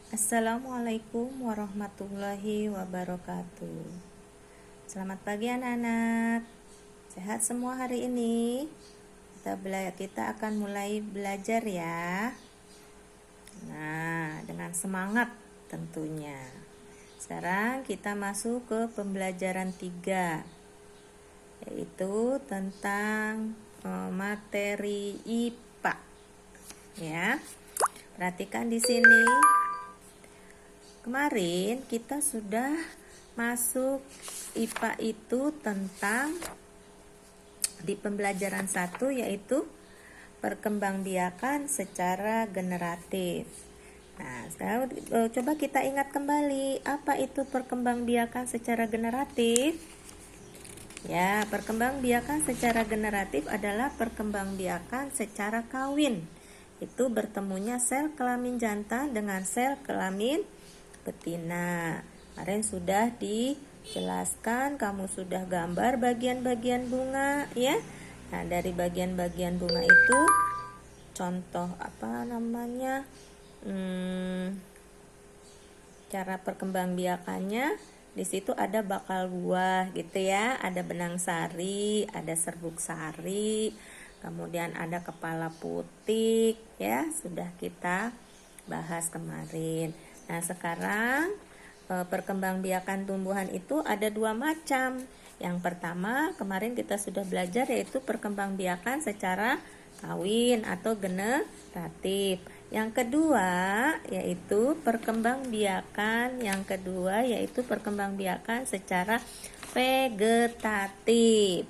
Assalamualaikum warahmatullahi wabarakatuh. Selamat pagi anak-anak. Sehat semua hari ini? Kita akan mulai belajar ya. Nah, dengan semangat tentunya. Sekarang kita masuk ke pembelajaran 3, yaitu tentang materi IPA. Ya. Perhatikan di sini. Kemarin kita sudah masuk IPA itu tentang di pembelajaran 1, yaitu perkembangbiakan secara generatif. Nah, sekarang coba kita ingat kembali, apa itu perkembangbiakan secara generatif? Ya, perkembangbiakan secara generatif adalah perkembangbiakan secara kawin. Itu bertemunya sel kelamin jantan dengan sel kelamin betina. Kemarin sudah dijelaskan, kamu sudah gambar bagian-bagian bunga ya. Nah, dari bagian-bagian bunga itu contoh cara perkembangbiakannya. Di situ ada bakal buah gitu ya, ada benang sari, ada serbuk sari, kemudian ada kepala putik ya, sudah kita bahas kemarin. Nah, sekarang perkembangbiakan tumbuhan itu ada 2 macam. Yang pertama kemarin kita sudah belajar, yaitu perkembangbiakan secara kawin atau generatif. Yang kedua yaitu perkembangbiakan secara vegetatif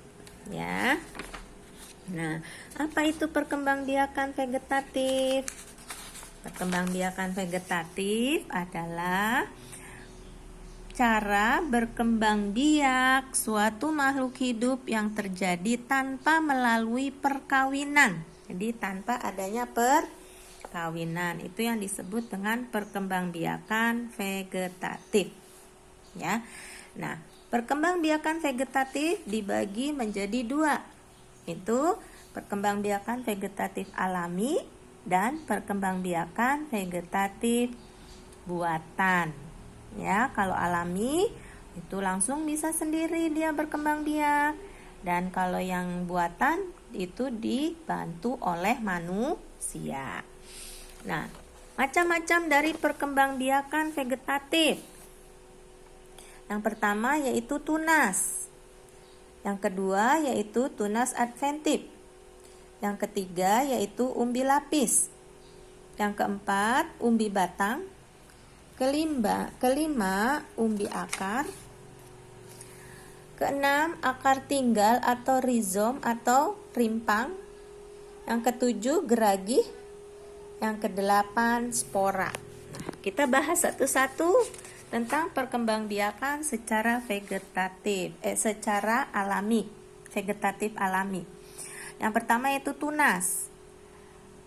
ya. Nah, apa itu perkembangbiakan vegetatif? Perkembangbiakan vegetatif adalah cara berkembang biak suatu makhluk hidup yang terjadi tanpa melalui perkawinan. Jadi tanpa adanya perkawinan, itu yang disebut dengan perkembangbiakan vegetatif. Ya. Nah, perkembangbiakan vegetatif dibagi menjadi 2. Itu perkembangbiakan vegetatif alami dan perkembangbiakan vegetatif buatan. Ya, kalau alami itu langsung bisa sendiri dia berkembang biak, dan kalau yang buatan itu dibantu oleh manusia. Nah, macam-macam dari perkembangbiakan vegetatif. Yang pertama yaitu tunas. Yang kedua yaitu tunas adventif. Yang ketiga yaitu umbi lapis. Yang keempat umbi batang. Kelima umbi akar. Keenam akar tinggal atau rizom atau rimpang. Yang ketujuh geragih. Yang kedelapan spora. Nah, kita bahas satu-satu tentang perkembangbiakan secara secara alami, vegetatif alami. Yang pertama yaitu tunas.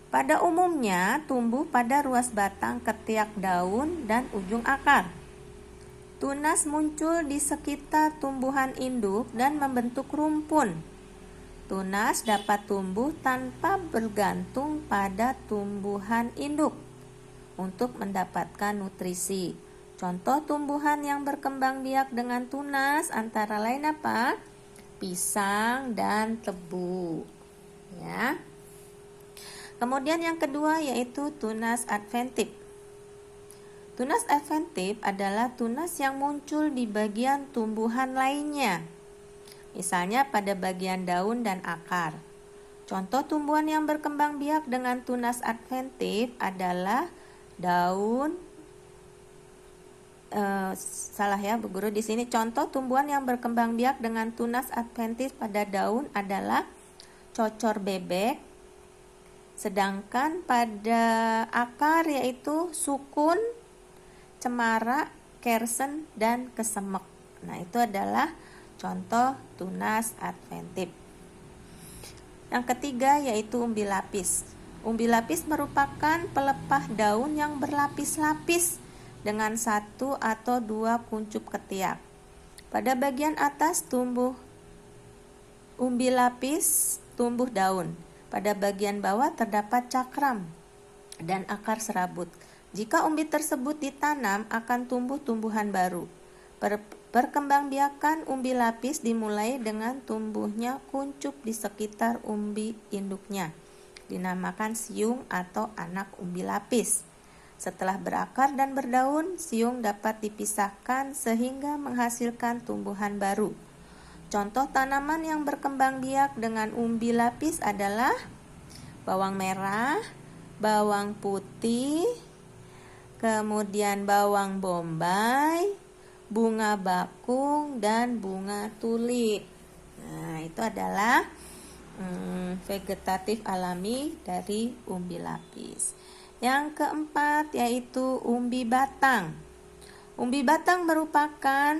Pada umumnya tumbuh pada ruas batang, ketiak daun, dan ujung akar. Tunas muncul di sekitar tumbuhan induk dan membentuk rumpun. Tunas dapat tumbuh tanpa bergantung pada tumbuhan induk untuk mendapatkan nutrisi. Contoh tumbuhan yang berkembang biak dengan tunas antara lain apa? Pisang dan tebu. Ya. Kemudian yang kedua yaitu tunas adventif. Tunas adventif adalah tunas yang muncul di bagian tumbuhan lainnya. Misalnya pada bagian daun dan akar. Contoh tumbuhan yang berkembang biak dengan tunas adventif adalah daun. Bu Guru di sini contoh tumbuhan yang berkembang biak dengan tunas adventif pada daun adalah cocor bebek, sedangkan pada akar yaitu sukun, cemara, kersen, dan kesemek. Nah, itu adalah contoh tunas adventif. Yang ketiga yaitu umbi lapis. Umbi lapis merupakan pelepah daun yang berlapis-lapis dengan 1 atau 2 kuncup ketiak. Pada bagian atas tumbuh umbi lapis, tumbuh daun. Pada bagian bawah terdapat cakram dan akar serabut. Jika umbi tersebut ditanam, akan tumbuh tumbuhan baru. Perkembangbiakan umbi lapis dimulai dengan tumbuhnya kuncup di sekitar umbi induknya, dinamakan siung atau anak umbi lapis. Setelah berakar dan berdaun, siung dapat dipisahkan sehingga menghasilkan tumbuhan baru. Contoh tanaman yang berkembang biak dengan umbi lapis adalah bawang merah, bawang putih, kemudian bawang bombay, bunga bakung, dan bunga tulip. Nah, itu adalah vegetatif alami dari umbi lapis. Yang keempat yaitu umbi batang. Umbi batang merupakan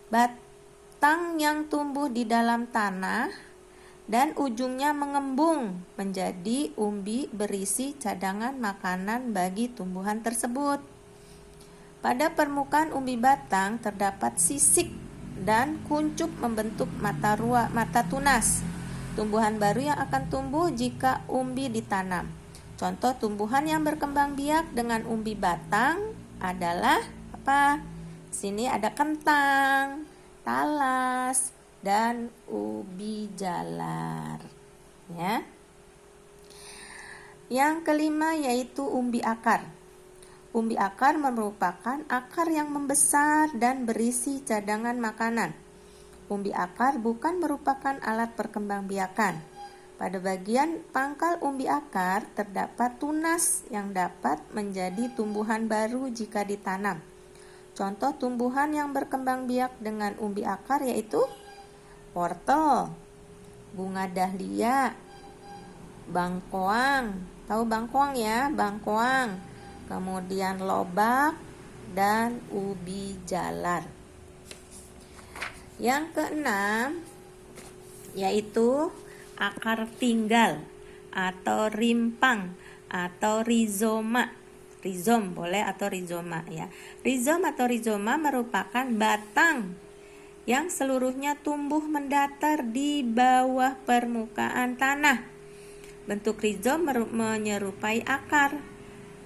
batang yang tumbuh di dalam tanah dan ujungnya mengembung menjadi umbi berisi cadangan makanan bagi tumbuhan tersebut. Pada permukaan umbi batang terdapat sisik dan kuncup membentuk mata tunas. Tumbuhan baru yang akan tumbuh jika umbi ditanam. Contoh tumbuhan yang berkembang biak dengan umbi batang adalah apa? Sini ada kentang, talas, dan ubi jalar. Ya. Yang kelima yaitu umbi akar. Umbi akar merupakan akar yang membesar dan berisi cadangan makanan. Umbi akar bukan merupakan alat perkembangbiakan. Pada bagian pangkal umbi akar terdapat tunas yang dapat menjadi tumbuhan baru jika ditanam. Contoh tumbuhan yang berkembang biak dengan umbi akar yaitu wortel, bunga dahlia, bangkoang. Tahu bangkoang ya? Bangkoang. Kemudian lobak dan ubi jalar. Yang keenam yaitu akar tinggal atau rimpang atau rizoma. Rizom boleh atau rizoma ya. Rizom atau rizoma merupakan batang yang seluruhnya tumbuh mendatar di bawah permukaan tanah. Bentuk rizom menyerupai akar,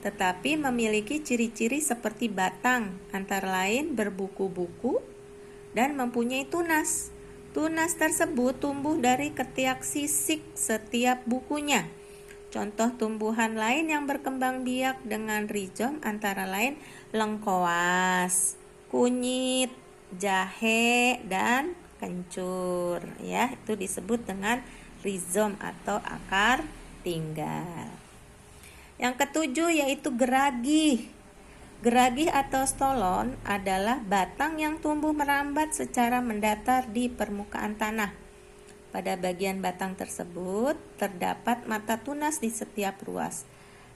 tetapi memiliki ciri-ciri seperti batang, antara lain berbuku-buku dan mempunyai tunas. Tunas tersebut tumbuh dari ketiak sisik setiap bukunya. Contoh tumbuhan lain yang berkembang biak dengan rizom antara lain lengkoas, kunyit, jahe, dan kencur. Ya, itu disebut dengan rizom atau akar tinggal. Yang ketujuh yaitu geragih. Geragih atau stolon adalah batang yang tumbuh merambat secara mendatar di permukaan tanah. Pada bagian batang tersebut terdapat mata tunas di setiap ruas.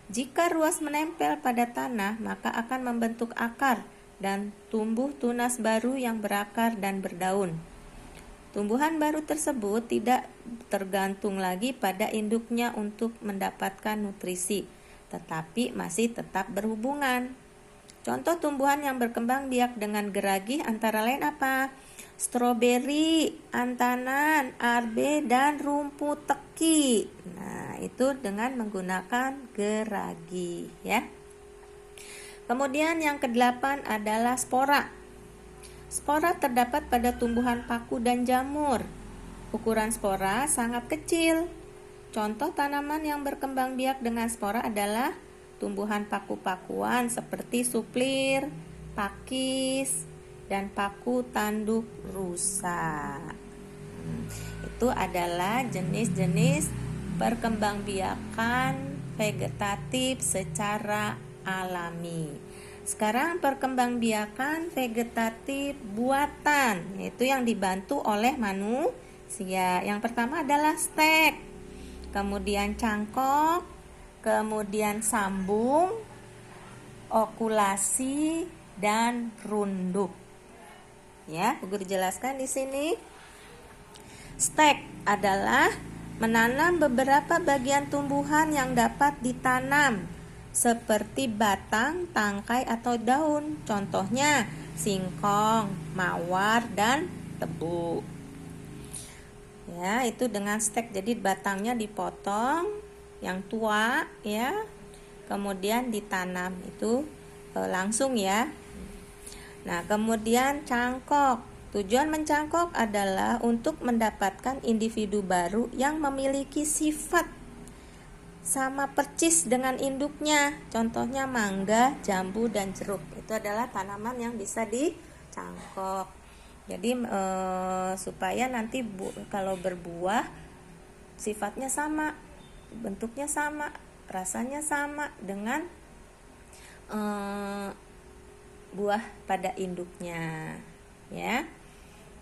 Jika ruas menempel pada tanah, maka akan membentuk akar dan tumbuh tunas baru yang berakar dan berdaun. Tumbuhan baru tersebut tidak tergantung lagi pada induknya untuk mendapatkan nutrisi, tetapi masih tetap berhubungan. Contoh tumbuhan yang berkembang biak dengan geragih antara lain apa? Stroberi, antanan, arbe, dan rumput teki. Nah, itu dengan menggunakan geragih ya. Kemudian yang kedelapan adalah spora. Spora terdapat pada tumbuhan paku dan jamur. Ukuran spora sangat kecil. Contoh tanaman yang berkembang biak dengan spora adalah tumbuhan paku-pakuan seperti suplir, pakis, dan paku tanduk rusa. Itu adalah jenis-jenis perkembangbiakan vegetatif secara alami. Sekarang perkembangbiakan vegetatif buatan, yaitu yang dibantu oleh manusia. Yang pertama adalah stek, kemudian cangkok, kemudian sambung, okulasi, dan runduk. Ya, guru jelaskan di sini. Stek adalah menanam beberapa bagian tumbuhan yang dapat ditanam seperti batang, tangkai, atau daun. Contohnya singkong, mawar, dan tebu. Ya, itu dengan stek. Jadi batangnya dipotong yang tua ya. kemudian ditanam itu langsung ya. Nah, kemudian cangkok. Tujuan mencangkok adalah untuk mendapatkan individu baru yang memiliki sifat sama percis dengan induknya. Contohnya mangga, jambu, dan jeruk. Itu adalah tanaman yang bisa dicangkok. Jadi supaya nanti kalau berbuah sifatnya sama, bentuknya sama, rasanya sama dengan buah pada induknya, ya.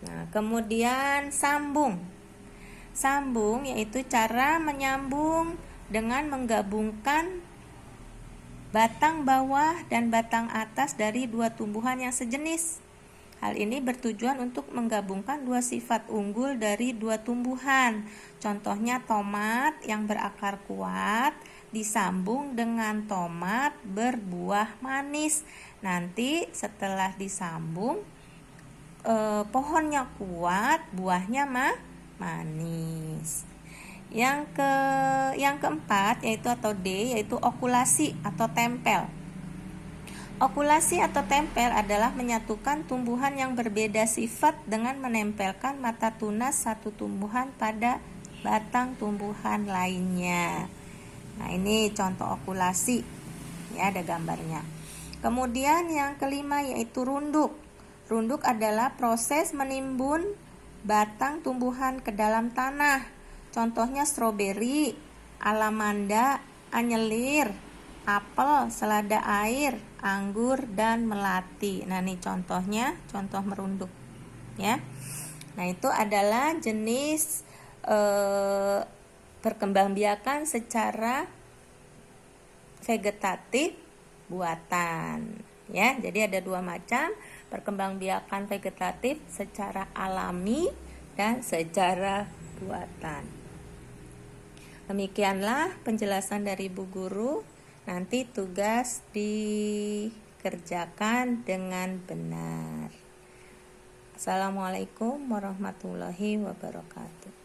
Nah, kemudian sambung. Sambung yaitu cara menyambung dengan menggabungkan batang bawah dan batang atas dari dua tumbuhan yang sejenis. Hal ini bertujuan untuk menggabungkan dua sifat unggul dari dua tumbuhan. Contohnya tomat yang berakar kuat disambung dengan tomat berbuah manis. Nanti setelah disambung pohonnya kuat, buahnya manis. Yang keempat yaitu atau D yaitu okulasi atau tempel. Okulasi atau tempel adalah menyatukan tumbuhan yang berbeda sifat dengan menempelkan mata tunas satu tumbuhan pada batang tumbuhan lainnya. Nah, ini contoh okulasi. Ya, ada gambarnya. Kemudian yang kelima yaitu runduk. Runduk adalah proses menimbun batang tumbuhan ke dalam tanah. Contohnya stroberi, alamanda, anyelir, apel, selada air, anggur, dan melati. Nah, ini contohnya, contoh merunduk, ya. Nah, itu adalah jenis perkembangbiakan secara vegetatif buatan, ya. Jadi ada dua macam perkembangbiakan vegetatif secara alami dan secara buatan. Demikianlah penjelasan dari Bu Guru. Nanti tugas dikerjakan dengan benar. Assalamualaikum warahmatullahi wabarakatuh.